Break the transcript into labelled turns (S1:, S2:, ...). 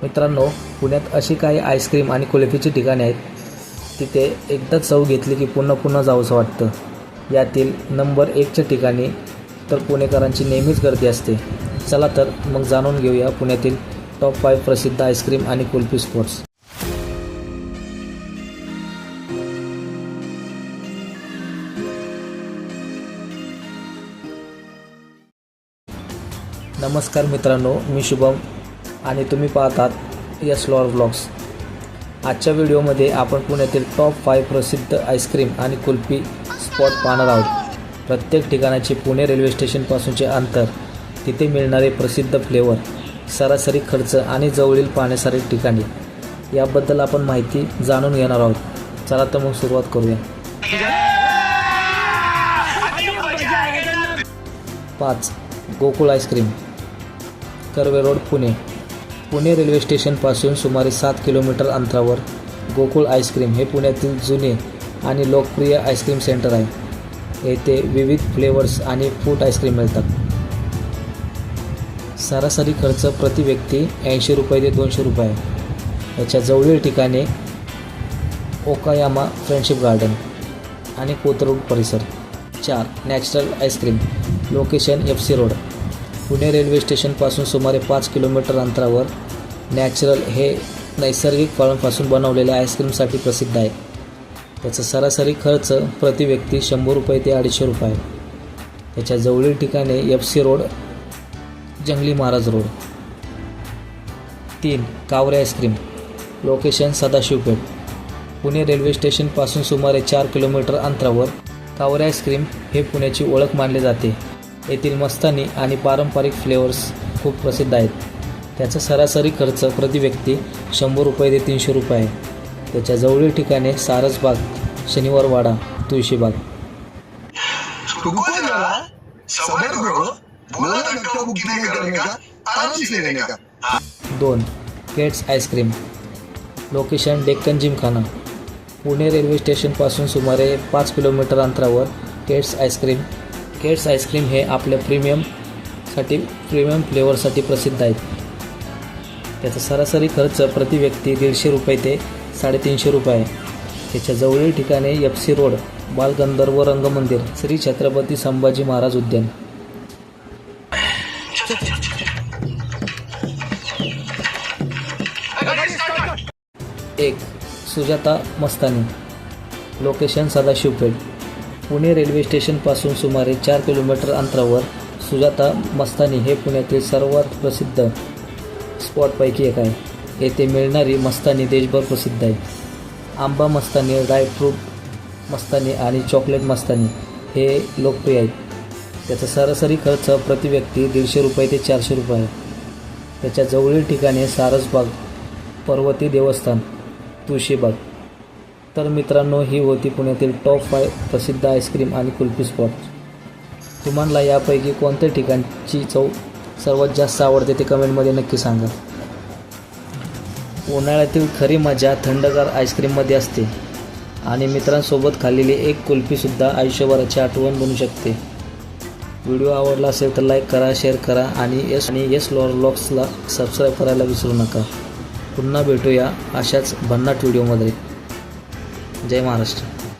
S1: मित्रांनो, पुण्यात अशी काही आईस्क्रीम आणि कुल्फीची ठिकाणे आहेत तिथे एकदा चव घेतली की पुन्हा पुन्हा जावंसं वाटतं. यातील नंबर 1च्या ठिकाणी तर पुणेकरांची नेहमीच गर्दी असते. चला तर मग जाणून घेऊया पुण्यातील टॉप 5 प्रसिद्ध आईस्क्रीम आणि कुल्फी स्पॉट्स. नमस्कार मित्रांनो, मी शुभम आणि तुम्ही पाहतात यस लॉर व्लॉग्स. आजच्या व्हिडिओमध्ये आपण पुण्यातील टॉप 5 प्रसिद्ध आईस्क्रीम आणि कुल्फी स्पॉट पाहणार आहोत. प्रत्येक ठिकाणाचे पुणे रेल्वे स्टेशनपासूनचे अंतर, तिथे मिळणारे प्रसिद्ध फ्लेवर, सरासरी खर्च आणि जवळील पाहण्यासारखी ठिकाणे याबद्दल आपण माहिती जाणून घेणार आहोत. चला तर मग सुरुवात करूया. 5. Gokul ice cream, Karve road, Pune. Pune railway स्टेशनपासून सुमारे 7 किलोमीटर अंतरावर गोकुळ आईस्क्रीम हे पुण्यातील जुने आणि लोकप्रिय आईस्क्रीम सेंटर आहे. येथे विविध फ्लेवर्स आणि फ्रूट आईस्क्रीम मिळतात. सरासरी खर्च प्रति व्यक्ती 80 रुपये ते 200 रुपये आहे. याच्या जवळील ठिकाणे ओकायामा फ्रेंडशिप गार्डन आणि कोथरूड परिसर. 4. Natural ice cream, location FC road. Pune railway स्टेशनपासून सुमारे 5 किलोमीटर अंतरावर नॅचरल हे नैसर्गिक फळांपासून बनवलेल्या आईस्क्रीमसाठी प्रसिद्ध आहे. त्याचा सरासरी खर्च प्रति व्यक्ती 100 रुपये ते 250 रुपये आहे. त्याच्या जवळील ठिकाणे FC रोड, जंगली महाराज रोड. 3. कावरे ice cream, location Sadashiv Peth. Pune railway स्टेशनपासून सुमारे 4 किलोमीटर अंतरावर कावरे आईस्क्रीम हे पुण्याची ओळख मानले जाते. येथील मस्तानी आणि पारंपरिक फ्लेवर्स खूप प्रसिद्ध आहेत. त्याचा सरासरी खर्च प्रति व्यक्ती 100 रुपये ते 300 रुपये आहे. त्याच्या जवळील ठिकाणे Sarasbaug, Shaniwarwada, Tulshibaug. 2. Kate's ice cream, location Deccan Gymkhana. Pune railway स्टेशनपासून सुमारे 5 किलोमीटर अंतरावर केट्स आईस्क्रीम हे आपल्या प्रीमियम फ्लेवरसाठी प्रसिद्ध आहेत. त्याचा सरासरी खर्च प्रति व्यक्ती 150 रुपये ते 350 रुपये आहे. त्याच्या जवळील ठिकाणे FC रोड, बालगंधर्व रंगमंदिर, श्री छत्रपती संभाजी महाराज उद्यान. 1. सुजाता मस्तानी, लोकेशन सदाशिवपेठ. पुणे रेल्वे स्टेशनपासून सुमारे 4 किलोमीटर अंतरावर सुजाता मस्तानी हे पुण्यातील सर्वात प्रसिद्ध स्पॉटपैकी एक आहे. येथे मिळणारी मस्तानी देशभर प्रसिद्ध आहे. आंबा मस्तानी, ड्रायफ्रूट मस्तानी आणि चॉकलेट मस्तानी हे लोकप्रिय आहेत. त्याचा सरासरी खर्च प्रति व्यक्ती 150 रुपये ते 400 रुपये आहे. त्याच्या जवळील ठिकाणे सारसबाग, पर्वती देवस्थान, तुळशीबाग. तर मित्रांनो, ही होती पुण्यातील टॉप 5 प्रसिद्ध आईस्क्रीम आणि कुल्फी स्पॉट. तुम्हाला यापैकी कोणत्या ठिकाणची चव सर्वात जास्त आवडते ते कमेंटमध्ये नक्की सांगा. उन्हाळ्यातील खरी मजा थंडगार आईस्क्रीममध्ये असते आणि मित्रांसोबत खाल्लेली एक कुल्फीसुद्धा आयुष्यभराची आठवण बनू शकते. व्हिडिओ आवडला असेल तर लाईक करा, शेअर करा आणि यस लॉर व्लॉग्सला सबस्क्राईब करायला विसरू नका. पुन्हा भेटूया अशाच भन्नाट व्हिडिओमध्ये. जय महाराष्ट्र.